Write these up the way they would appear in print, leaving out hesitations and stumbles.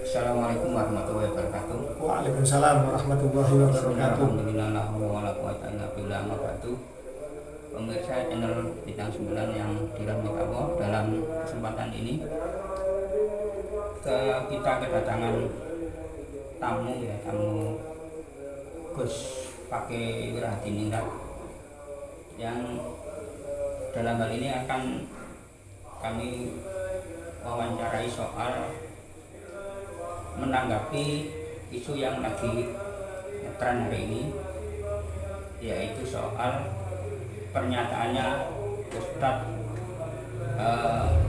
Assalamualaikum warahmatullahi wabarakatuh. Waalaikumsalam warahmatullahi wabarakatuh. Alhamdulillah la haula wala quwata illa billah. Pemirsa channel Bintang 9 yang dirahmati Allah, dalam kesempatan ini kita kedatangan tamu Gus Pakai Wirahadiningrat yang dalam hal ini akan kami wawancarai soal menanggapi isu yang lagi tren hari ini, yaitu soal pernyataannya Ustadz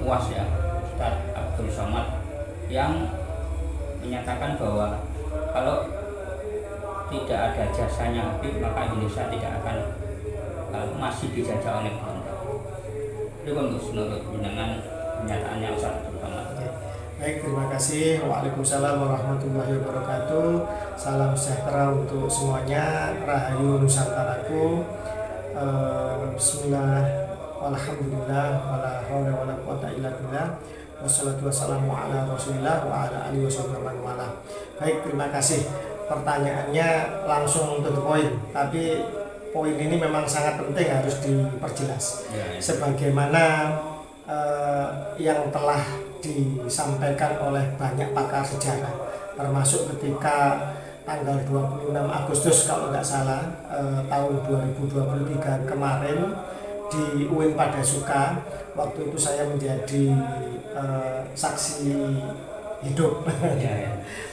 Ustadz Abdul Somad, yang menyatakan bahwa kalau tidak ada jasanya Habib, maka Indonesia tidak akan masih dijajah oleh Belanda. Itu menurut dengan pernyataannya Ustadz Abdul Somad. Baik, terima kasih. Waalaikumsalam warahmatullahi wabarakatuh. Salam sejahtera untuk semuanya. Rahayu Nusantaraku. Bismillah, walhamdulillah, wala haula wala quwata illa billah. Wassalatu wassalamu ala Rasulillah wa ala alihi wasallam. Baik, terima kasih. Pertanyaannya langsung to the point, tapi poin ini memang sangat penting, harus diperjelas. Sebagaimana yang telah disampaikan oleh banyak pakar sejarah, termasuk ketika tanggal 26 Agustus kalau nggak salah tahun 2023 kemarin di UIN Padasuka. Waktu itu saya menjadi saksi hidup.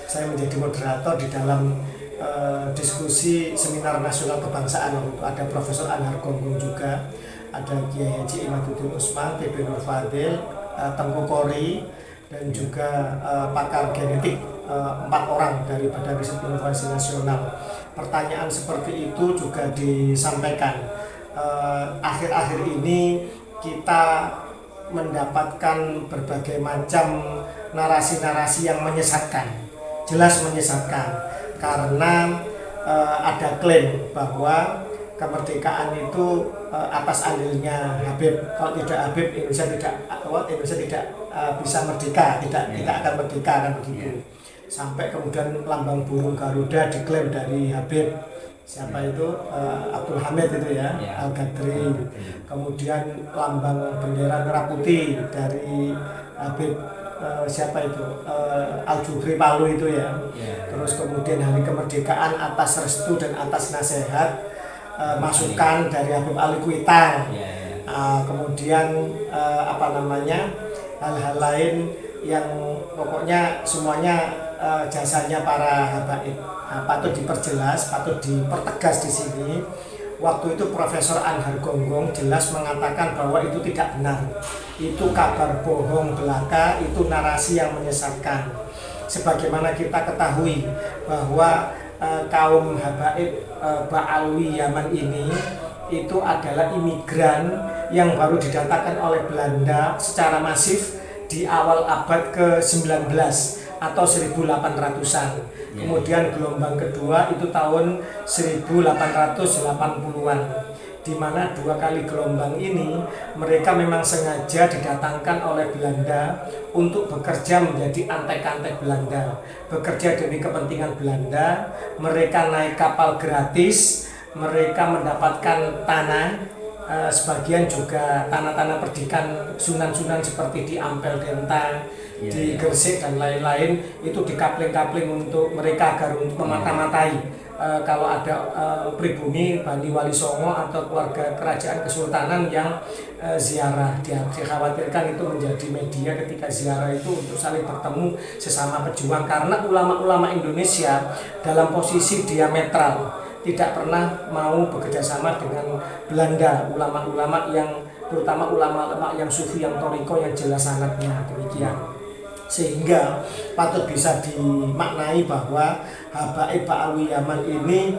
Saya menjadi moderator di dalam diskusi seminar nasional kebangsaan. Waktu itu ada Profesor Anhar Gonggong juga, ada Kiai Haji Imaduddin Usman, TB Nur Fadil, Tengku Kori, dan juga pakar genetik, 4 orang dari Badan Riset Inovasi Nasional. Pertanyaan seperti itu juga disampaikan. Akhir-akhir ini kita mendapatkan berbagai macam narasi-narasi yang menyesatkan, jelas menyesatkan, karena ada klaim bahwa kemerdekaan itu atas andilnya Habib. Kalau tidak Habib, Indonesia tidak bisa merdeka, tidak akan merdeka, kan begitu. Sampai kemudian lambang burung Garuda diklaim dari Habib. Siapa itu? Abdul Hamid itu ya, Al-Ghadri. Kemudian lambang bendera merah putih dari Habib, siapa itu? Al-Jufri Palu itu ya. Terus kemudian hari kemerdekaan atas restu dan atas nasihat masukan dari Habib Ali Kuitang. Kemudian hal-hal lain yang pokoknya semuanya jasanya para habaib. Patut diperjelas, patut dipertegas di sini. Waktu itu Profesor Anhar Gonggong jelas mengatakan bahwa itu tidak benar, itu kabar bohong belaka, itu narasi yang menyesatkan. Sebagaimana kita ketahui bahwa kaum habaib Ba'alwi Yaman ini itu adalah imigran yang baru didatangkan oleh Belanda secara masif di awal abad ke-19 atau 1800-an. Kemudian gelombang kedua itu tahun 1880-an, di mana 2 kali gelombang ini mereka memang sengaja didatangkan oleh Belanda untuk bekerja menjadi antek-antek Belanda, bekerja demi kepentingan Belanda. Mereka naik kapal gratis, mereka mendapatkan tanah, sebagian juga tanah-tanah perdikan sunan-sunan seperti di Ampel Dentang, di Gresik dan lain-lain, itu dikapling-kapling untuk mereka agar untuk memata-matai kalau ada pribumi Bani Wali Songo atau keluarga kerajaan kesultanan yang ziarah. Dikhawatirkan itu menjadi media ketika ziarah itu untuk saling bertemu sesama pejuang, karena ulama-ulama Indonesia dalam posisi diametral, tidak pernah mau bekerjasama dengan Belanda. Ulama-ulama yang, terutama ulama-ulama yang sufi, yang toriko, yang jelas sanadnya demikian. Sehingga patut bisa dimaknai bahwa habaib Ba'alwi Yaman ini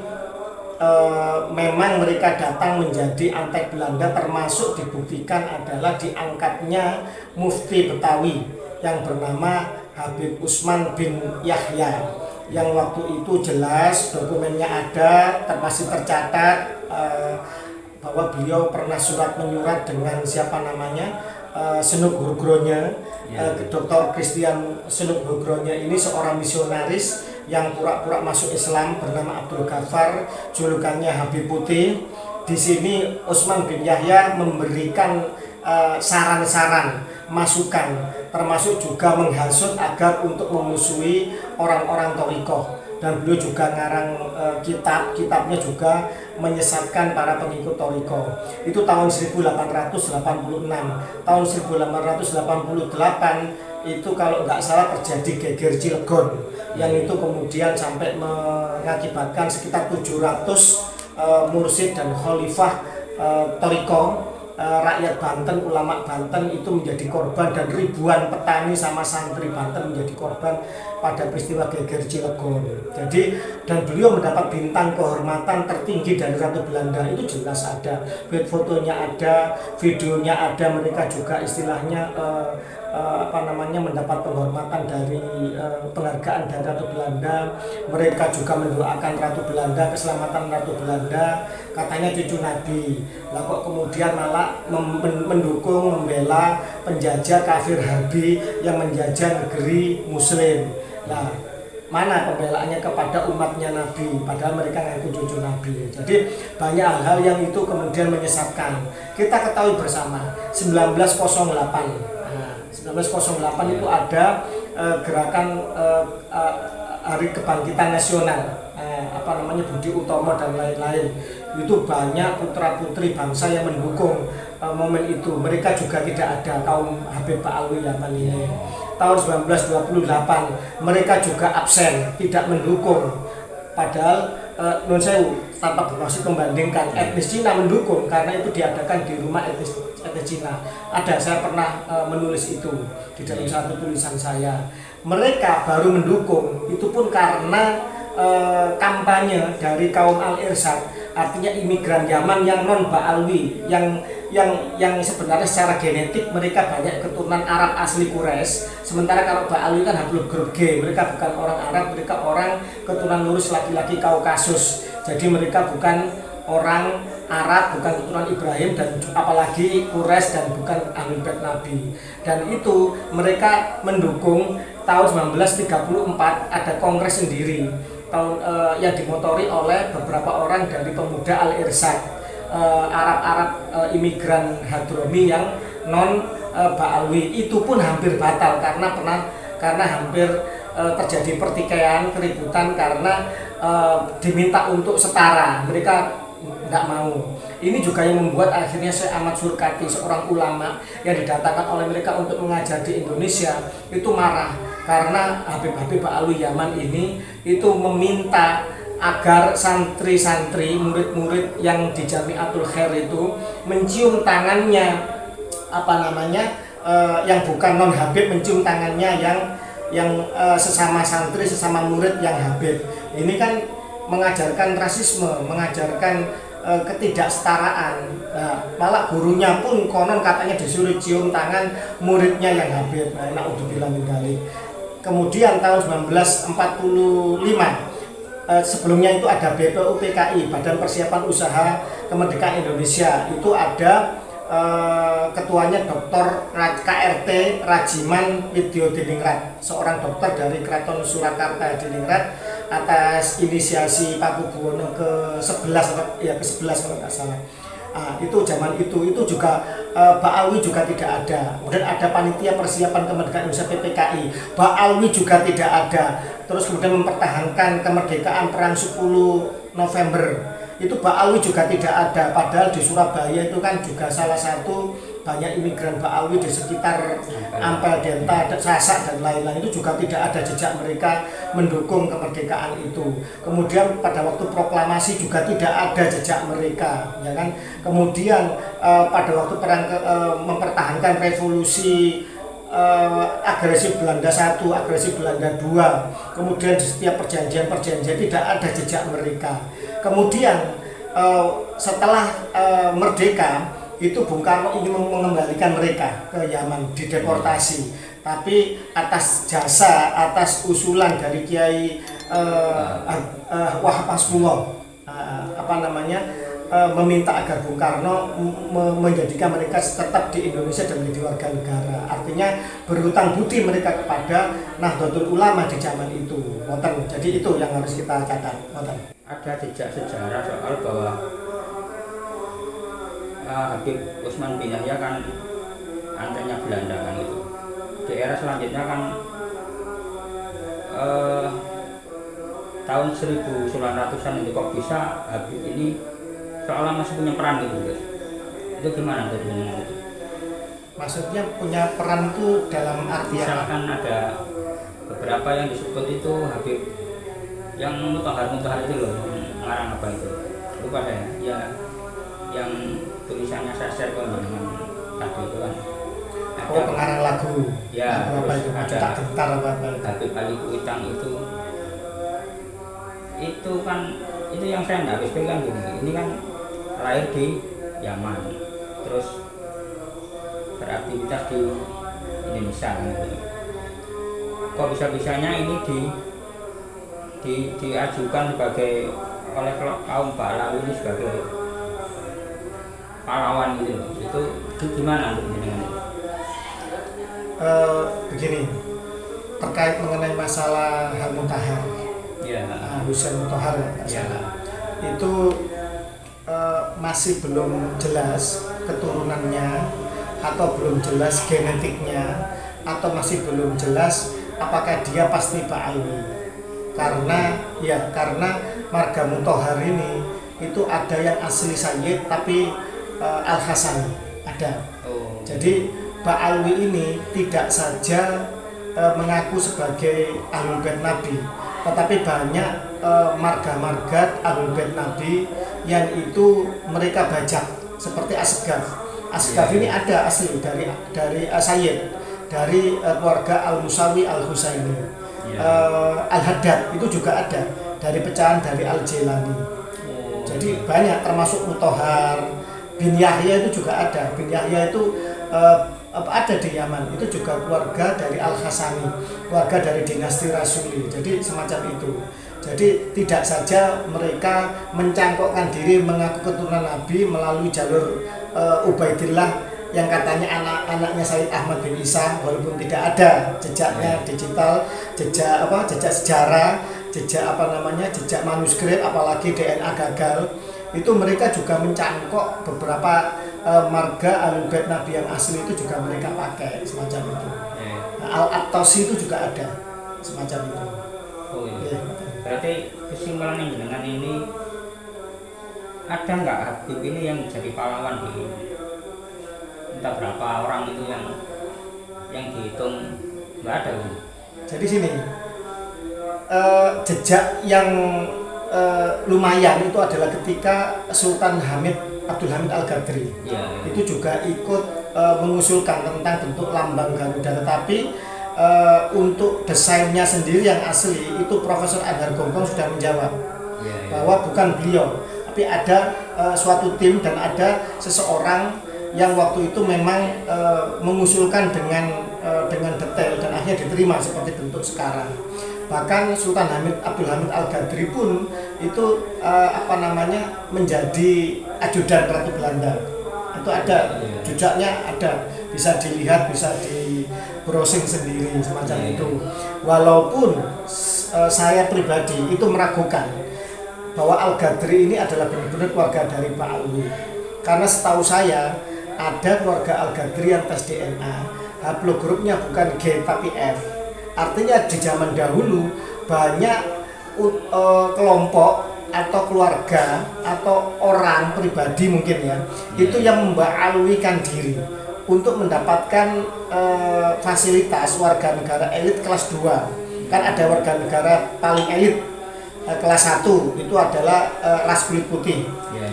memang mereka datang menjadi antek Belanda, termasuk dibuktikan adalah diangkatnya Mufti Betawi yang bernama Habib Usman bin Yahya, yang waktu itu jelas dokumennya ada, masih tercatat bahwa beliau pernah surat menyurat dengan siapa namanya, Senuk Hurgronya. Dr. Christian Senuk Hurgronya ini seorang misionaris yang pura-pura masuk Islam bernama Abdul Ghaffar, julukannya Habib Putih. Di sini Utsman bin Yahya memberikan saran-saran, masukan, termasuk juga menghasut agar untuk memusuhi orang-orang Thariqah. Dan beliau juga ngarang kitabnya juga menyesatkan para pengikut Thariqah. Itu tahun 1886. Tahun 1888 itu kalau nggak salah terjadi geger Cilegon, yang itu kemudian sampai mengakibatkan sekitar 700 mursyid dan khalifah Thariqah, rakyat Banten, ulama Banten itu menjadi korban, dan ribuan petani sama santri Banten menjadi korban pada peristiwa geger Cilegon. Jadi, dan beliau mendapat bintang kehormatan tertinggi dari Ratu Belanda, itu jelas ada, fotonya ada, videonya ada. Mereka juga istilahnya mendapat penghormatan dari penghargaan dari Ratu Belanda. Mereka juga mendoakan Ratu Belanda, keselamatan Ratu Belanda, katanya cucu Nabi. Lah kok kemudian malah mendukung, membela penjajah kafir Harbi yang menjajah negeri Muslim. Nah, mana pembelaannya kepada umatnya Nabi, padahal mereka ngaku cucu Nabi. Jadi banyak hal-hal yang itu kemudian menyesatkan. Kita ketahui bersama 1908. 1908 itu ada gerakan Hari Kebangkitan Nasional, Budi Utomo dan lain-lain. Itu banyak putra-putri bangsa yang mendukung momen itu. Mereka juga tidak ada, kaum Habib Ba'alwi Yaman ini. Tahun 1928 mereka juga absen, tidak mendukung. Padahal non sewu, tanpa bermaksud membandingkan, etnis Cina mendukung karena itu diadakan di rumah etnis Cina. Ada, saya pernah menulis itu di dalam satu tulisan saya. Mereka baru mendukung itu pun karena kampanye dari kaum Al-Irsyad, artinya imigran Yaman yang non Ba'alwi, yang sebenarnya secara genetik mereka banyak keturunan Arab asli Quraisy. Sementara kalau Ba'alwi kan hablum grup G, mereka bukan orang Arab, mereka orang keturunan lurus laki-laki Kaukasus. Jadi mereka bukan orang Arab, bukan keturunan Ibrahim, dan apalagi Quraisy, dan bukan Ahlul Bait Nabi. Dan itu mereka mendukung. Tahun 1934 ada kongres sendiri yang dimotori oleh beberapa orang dari pemuda Al-Irsyad, Arab-Arab imigran Hadromi yang non Ba'alwi. Itu pun hampir batal karena hampir terjadi pertikaian, keributan karena diminta untuk setara. Mereka tidak mau. Ini juga yang membuat akhirnya Syekh Ahmad Surkati, seorang ulama yang didatangkan oleh mereka untuk mengajar di Indonesia, itu marah karena Habib-Habib Ba'alwi Yaman ini itu meminta agar santri-santri, murid-murid yang di Jamiatul Khair itu mencium tangannya, yang bukan non Habib, mencium tangannya yang sesama santri, sesama murid yang Habib. Ini kan mengajarkan rasisme, mengajarkan ketidaksetaraan. Malah gurunya pun konon katanya disuruh cium tangan muridnya yang Habib. Na'udzubillah min dzalik. Kemudian tahun 1945, sebelumnya itu ada BPUPKI, Badan Persiapan Usaha Kemerdekaan Indonesia. Itu ada ketuanya Dr. KRT Rajiman Widyo Diningrat, seorang dokter dari Keraton Surakarta Diningrat, atas inisiasi Pakubuwono ke-11 kalau nggak salah. Itu zaman itu juga Ba'alwi juga tidak ada. Kemudian ada panitia persiapan kemerdekaan Indonesia PPKI, Ba'alwi juga tidak ada. Terus kemudian mempertahankan kemerdekaan perang 10 November, itu Ba'alwi juga tidak ada. Padahal di Surabaya itu kan juga salah satu banyak imigran Ba'alwi di sekitar Ampel, Delta, Sasak dan lain-lain. Itu juga tidak ada jejak mereka mendukung kemerdekaan itu. Kemudian pada waktu proklamasi juga tidak ada jejak mereka, ya kan. Kemudian pada waktu perang mempertahankan revolusi agresi Belanda 1, agresi Belanda 2, kemudian di setiap perjanjian-perjanjian tidak ada jejak mereka. Kemudian setelah merdeka itu Bung Karno ingin mengembalikan mereka ke Yaman, dideportasi, tapi atas jasa, atas usulan dari Kiai Wahab Hasbullah, meminta agar Bung Karno menjadikan mereka tetap di Indonesia dan menjadi warga negara. Artinya berhutang budi mereka kepada Nahdlatul Ulama di zaman itu. Jadi itu yang harus kita catat. Ada jejak sejarah soal bahwa Habib Utsman bin Yahya kan anteknya Belanda kan itu. Di era selanjutnya kan tahun 1900-an itu kok bisa Habib ini seolah masih punya peran gitu guys. Itu gimana tuh dengan itu? Maksudnya punya peran itu dalam arti misalkan ada beberapa yang disebut itu Habib yang mutahar itu loh, ngarang apa itu? Lupa saya. Ya yang tulisannya saya share ke dengan tadi itu kan. Ada pengarang lagu. Ya, apa itu? Ada gentar apa Habib Ali Kuitang itu kan itu yang saya nggak habis pegang gini. Ini kan lahir di Yaman, terus beraktivitas di Indonesia kan gitu. Kok bisa-bisanya ini diajukan sebagai oleh kaum Ba'alawi ini sebagai pahlawan gitu. Itu gimana untuk dengan itu? Begini, terkait mengenai masalah Hal Mutahar, Husain Mutahar itu masih belum jelas keturunannya atau belum jelas genetiknya atau masih belum jelas apakah dia pasti Ba'alawi. Karena marga Mutahar ini itu ada yang asli Sayyid tapi Al-Hasani ada. Jadi Ba'alawi ini tidak saja mengaku sebagai Ahlul Bait Nabi, tetapi banyak marga-marga Ahlul Bait Nabi yang itu mereka bajak seperti Asgaf ini ada asli dari Sayyid, dari keluarga Al-Musawi Al-Husaini. Al-Haddad itu juga ada dari pecahan dari Al-Jilani. Jadi banyak, termasuk Mutahar bin Yahya itu juga ada. Bin Yahya itu ada di Yaman, itu juga keluarga dari Al-Hasani, keluarga dari dinasti Rasuli. Jadi semacam itu. Jadi tidak saja mereka mencangkokkan diri mengaku keturunan Nabi melalui jalur Ubaidillah yang katanya anak-anaknya Sayyid Ahmad bin Isa, walaupun tidak ada jejaknya digital, jejak sejarah, jejak manuskrip, apalagi DNA gagal. Itu mereka juga mencangkok beberapa marga Ahlul Bait Nabi yang asli itu juga mereka pakai semacam itu. Al-Aqtasi itu juga ada semacam itu. Berarti kesimpulannya dengan ini ada nggak Habib ini yang jadi pahlawan di entah berapa orang itu yang dihitung nggak ada gitu. Jadi sini jejak yang lumayan itu adalah ketika Sultan Abdul Hamid Al-Ghadri itu juga ikut mengusulkan tentang bentuk lambang Garuda, tetapi untuk desainnya sendiri yang asli itu Profesor Anhar Gonggong sudah menjawab bahwa bukan beliau, tapi ada suatu tim dan ada seseorang yang waktu itu memang mengusulkan dengan detail dan akhirnya diterima seperti bentuk sekarang. Bahkan Sultan Abdul Hamid Al-Ghadri pun itu menjadi ajudan Ratu Belanda. Itu ada jejaknya, ada, bisa dilihat, bisa di browsing sendiri semacam itu. Walaupun saya pribadi itu meragukan bahwa Al-Ghadri ini adalah benar-benar keluarga dari Ba'alawi. Karena setahu saya ada keluarga Al-Ghadri yang tes DNA, haplogrupnya bukan G tapi F. Artinya di zaman dahulu banyak kelompok atau keluarga atau orang pribadi mungkin itu yang memba'alawikan diri untuk mendapatkan fasilitas warga negara elit kelas 2. Kan ada warga negara paling elit kelas 1 itu adalah ras kulit putih.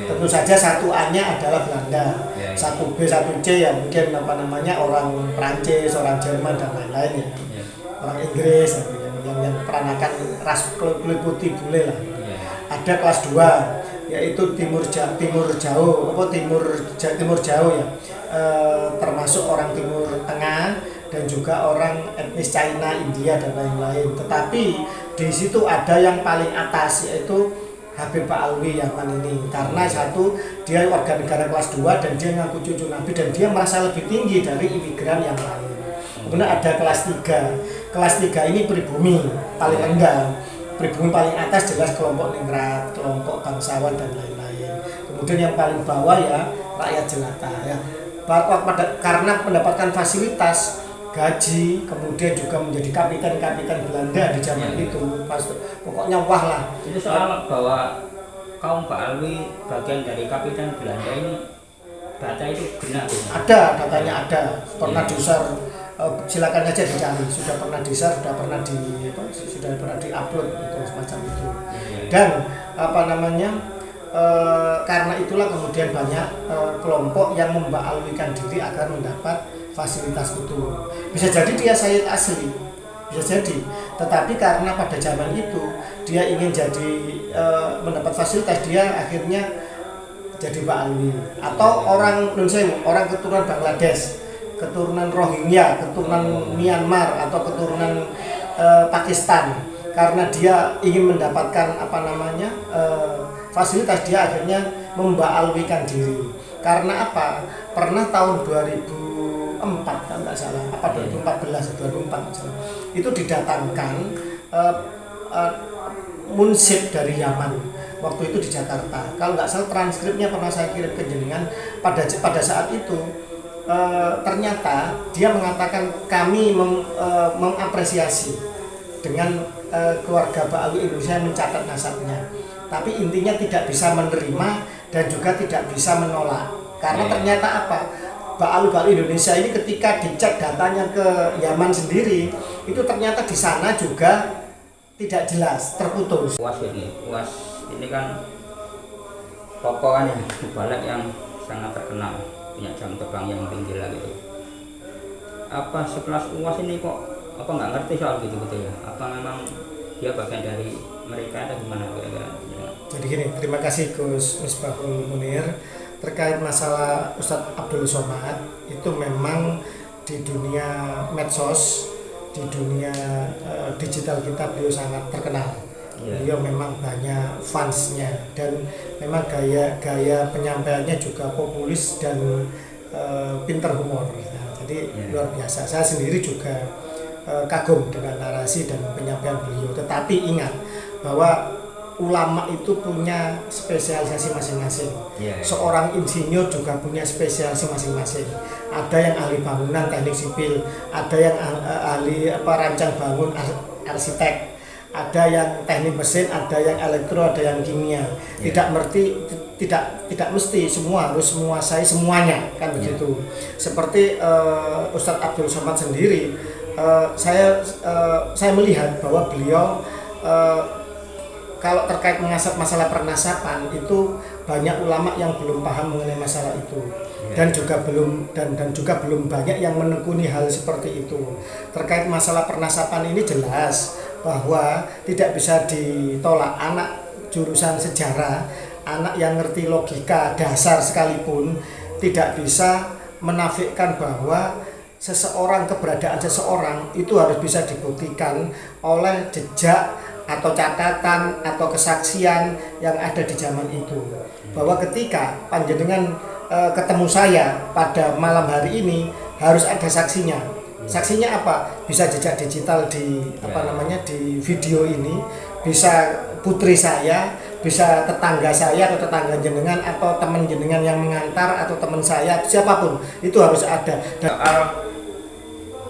Tentu saja 1A-nya adalah Belanda, 1B, 1C ya mungkin orang Prancis, orang Jerman dan lain-lain orang Inggris yang peranakan ras kulit putih boleh lah. Ada kelas 2 yaitu timur jauh ya, termasuk orang Timur Tengah dan juga orang etnis China, India dan lain-lain. Tetapi di situ ada yang paling atas yaitu Habib Pak Alwi Yaman ini, karena satu, dia warga negara kelas 2 dan dia ngaku cucu Nabi dan dia merasa lebih tinggi dari imigran yang lain. Kemudian ada kelas 3. Kelas 3 ini pribumi paling rendah. Pribumi paling atas jelas kelompok ningrat, kelompok bangsawan dan lain-lain. Kemudian yang paling bawah ya rakyat jelata ya. Karena mendapatkan fasilitas gaji, kemudian juga menjadi kapitan Belanda di zaman itu, pokoknya wah lah. Itu soal bahwa kaum Pak Alwi bagian dari kapitan Belanda ini, data itu benar? Ada, datanya ada, pernah di-share, silakan aja dicari, sudah pernah di-share, sudah pernah di-upload itu semacam itu. Dan karena itulah kemudian banyak kelompok yang membaalwikan diri agar mendapat fasilitas itu. Bisa jadi dia Sayyid asli, bisa jadi. Tetapi karena pada zaman itu dia ingin jadi mendapat fasilitas, dia akhirnya jadi Pak Alwi. Atau orang orang keturunan Bangladesh, keturunan Rohingya, keturunan Myanmar atau keturunan Pakistan. Karena dia ingin mendapatkan fasilitas, dia akhirnya membaalwikan diri. Karena apa? Pernah tahun 2004 kan nggak salah, 2004 itu didatangkan munsib dari Yaman waktu itu di Jakarta. Kalau nggak salah transkripnya pernah saya kirim ke jenengan. Pada saat itu ternyata dia mengatakan kami mengapresiasi dengan keluarga Pak Alwi Indonesia yang mencatat nasabnya, tapi intinya tidak bisa menerima dan juga tidak bisa menolak. Karena ternyata apa? Pak Alwi Indonesia ini ketika dicek datanya ke Yaman sendiri, itu ternyata di sana juga tidak jelas, terputus. UAS ini kan pokoknya balik yang sangat terkenal, punya jam terbang yang tinggi lah gitu. Apa sekelas UAS ini kok nggak ngerti soal gitu ya? Apa memang dia bagian dari mereka atau gimana kira-kira? Jadi gini, terima kasih Gus Misbahul Munir. Terkait masalah Ustadz Abdul Somad, itu memang di dunia medsos, di dunia digital kita beliau sangat terkenal. Beliau memang banyak fansnya dan memang gaya penyampaiannya juga populis dan pinter humor. Jadi luar biasa. Saya sendiri juga kagum dengan narasi dan penyampaian beliau. Tetapi ingat bahwa ulama itu punya spesialisasi masing-masing. Seorang insinyur juga punya spesialisasi masing-masing. Ada yang ahli bangunan, teknik sipil, ada yang ahli rancang bangun, arsitek, ada yang teknik mesin, ada yang elektro, ada yang kimia. Tidak mesti semua harus menguasai semuanya, kan begitu. Seperti Ustadz Abdul Somad sendiri, saya melihat bahwa beliau kalau terkait masalah pernasapan itu banyak ulama yang belum paham mengenai masalah itu dan juga belum banyak yang menekuni hal seperti itu. Terkait masalah pernasapan ini jelas bahwa tidak bisa ditolak. Anak jurusan sejarah, anak yang ngerti logika dasar sekalipun tidak bisa menafikan bahwa keberadaan seseorang itu harus bisa dibuktikan oleh jejak atau catatan atau kesaksian yang ada di zaman itu. Bahwa ketika panjenengan ketemu saya pada malam hari ini harus ada saksinya. Saksinya apa? Bisa jejak digital di di video ini, bisa putri saya, bisa tetangga saya atau tetangga jenengan atau teman jenengan yang mengantar atau teman saya, siapapun itu harus ada. Dan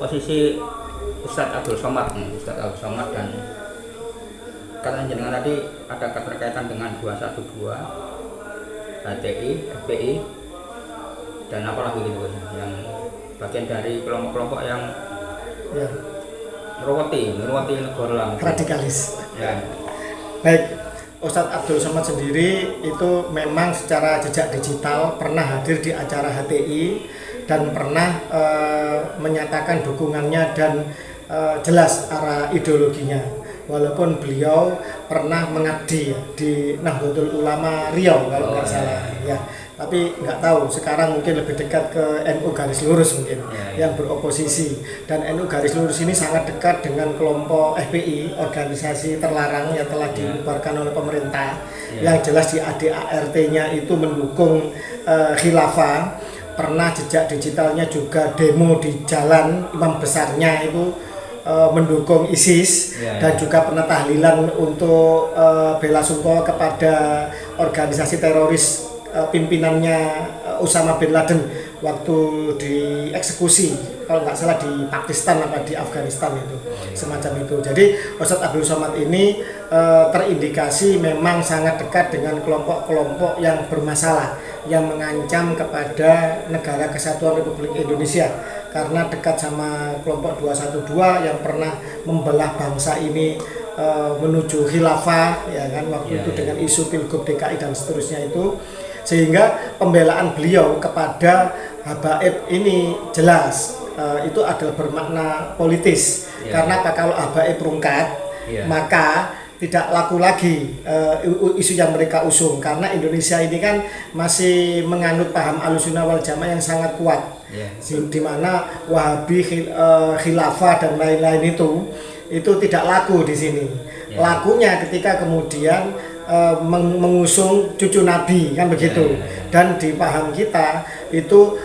posisi Ustadz Abdul Somad dan karena jenengan tadi ada keterkaitan dengan 212, HTI, FPI, dan apa lagi gitu yang bagian dari kelompok-kelompok yang meruwati negara radikalis. Ya. Baik, Ustadz Abdul Somad sendiri itu memang secara jejak digital pernah hadir di acara HTI dan pernah menyatakan dukungannya dan jelas arah ideologinya. Walaupun beliau pernah mengabdi di Nahdlatul Ulama Riau kalau nggak salah ya. tapi nggak tahu sekarang mungkin lebih dekat ke NU garis lurus mungkin Ya. yang beroposisi, dan NU garis lurus ini sangat dekat dengan kelompok FPI, organisasi terlarang yang telah dibubarkan oleh pemerintah. Yang jelas di ADART-nya itu mendukung khilafah. Pernah jejak digitalnya juga demo di jalan, imam besarnya itu mendukung ISIS, dan juga pernah tahlilan untuk bela sungkawa kepada organisasi teroris pimpinannya Usama bin Laden waktu dieksekusi, kalau nggak salah di Pakistan apa di Afghanistan itu, semacam itu. Jadi Ustadz Abdul Somad ini terindikasi memang sangat dekat dengan kelompok-kelompok yang bermasalah, yang mengancam kepada negara kesatuan Republik Indonesia, karena dekat sama kelompok 212 yang pernah membelah bangsa ini menuju khilafah, ya kan, waktu itu dengan isu Pilgub DKI dan seterusnya itu. Sehingga pembelaan beliau kepada habaib ini jelas itu adalah bermakna politis. Karena apa, kalau habaib rungkat maka tidak laku lagi isu yang mereka usung, karena Indonesia ini kan masih menganut paham Ahlussunnah wal Jamaah yang sangat kuat, di mana Wahabi, khilafah dan lain-lain itu tidak laku di sini. Lakunya ketika kemudian mengusung cucu Nabi, kan begitu. Dan di paham kita itu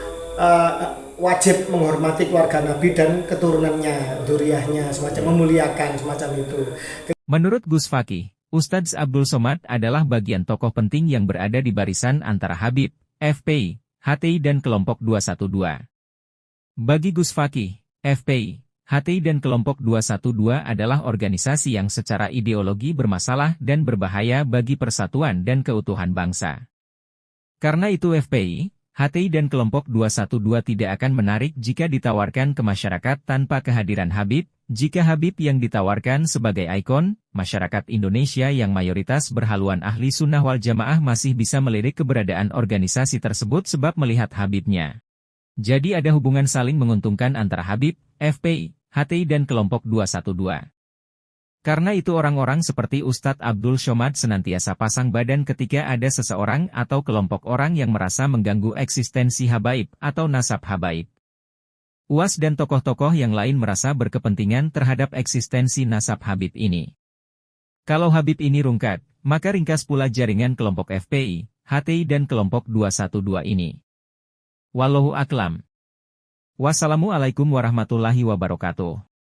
wajib menghormati keluarga Nabi dan keturunannya, dzurriyyahnya, semacam memuliakan, semacam itu. Menurut Gus Fakih, Ustadz Abdul Somad adalah bagian tokoh penting yang berada di barisan antara Habib, FPI, HTI dan kelompok 212. Bagi Gus Fakih, FPI, HTI dan kelompok 212 adalah organisasi yang secara ideologi bermasalah dan berbahaya bagi persatuan dan keutuhan bangsa. Karena itu FPI, HTI dan kelompok 212 tidak akan menarik jika ditawarkan ke masyarakat tanpa kehadiran Habib, jika Habib yang ditawarkan sebagai ikon, masyarakat Indonesia yang mayoritas berhaluan ahli sunnah wal jamaah masih bisa melirik keberadaan organisasi tersebut sebab melihat Habibnya. Jadi ada hubungan saling menguntungkan antara Habib, FPI, HTI dan kelompok 212. Karena itu orang-orang seperti Ustadz Abdul Somad senantiasa pasang badan ketika ada seseorang atau kelompok orang yang merasa mengganggu eksistensi habaib atau nasab habaib. UAS dan tokoh-tokoh yang lain merasa berkepentingan terhadap eksistensi nasab Habib ini. Kalau Habib ini rungkat, maka ringkas pula jaringan kelompok FPI, HTI dan kelompok 212 ini. Wallahu a'lam. Wassalamualaikum warahmatullahi wabarakatuh.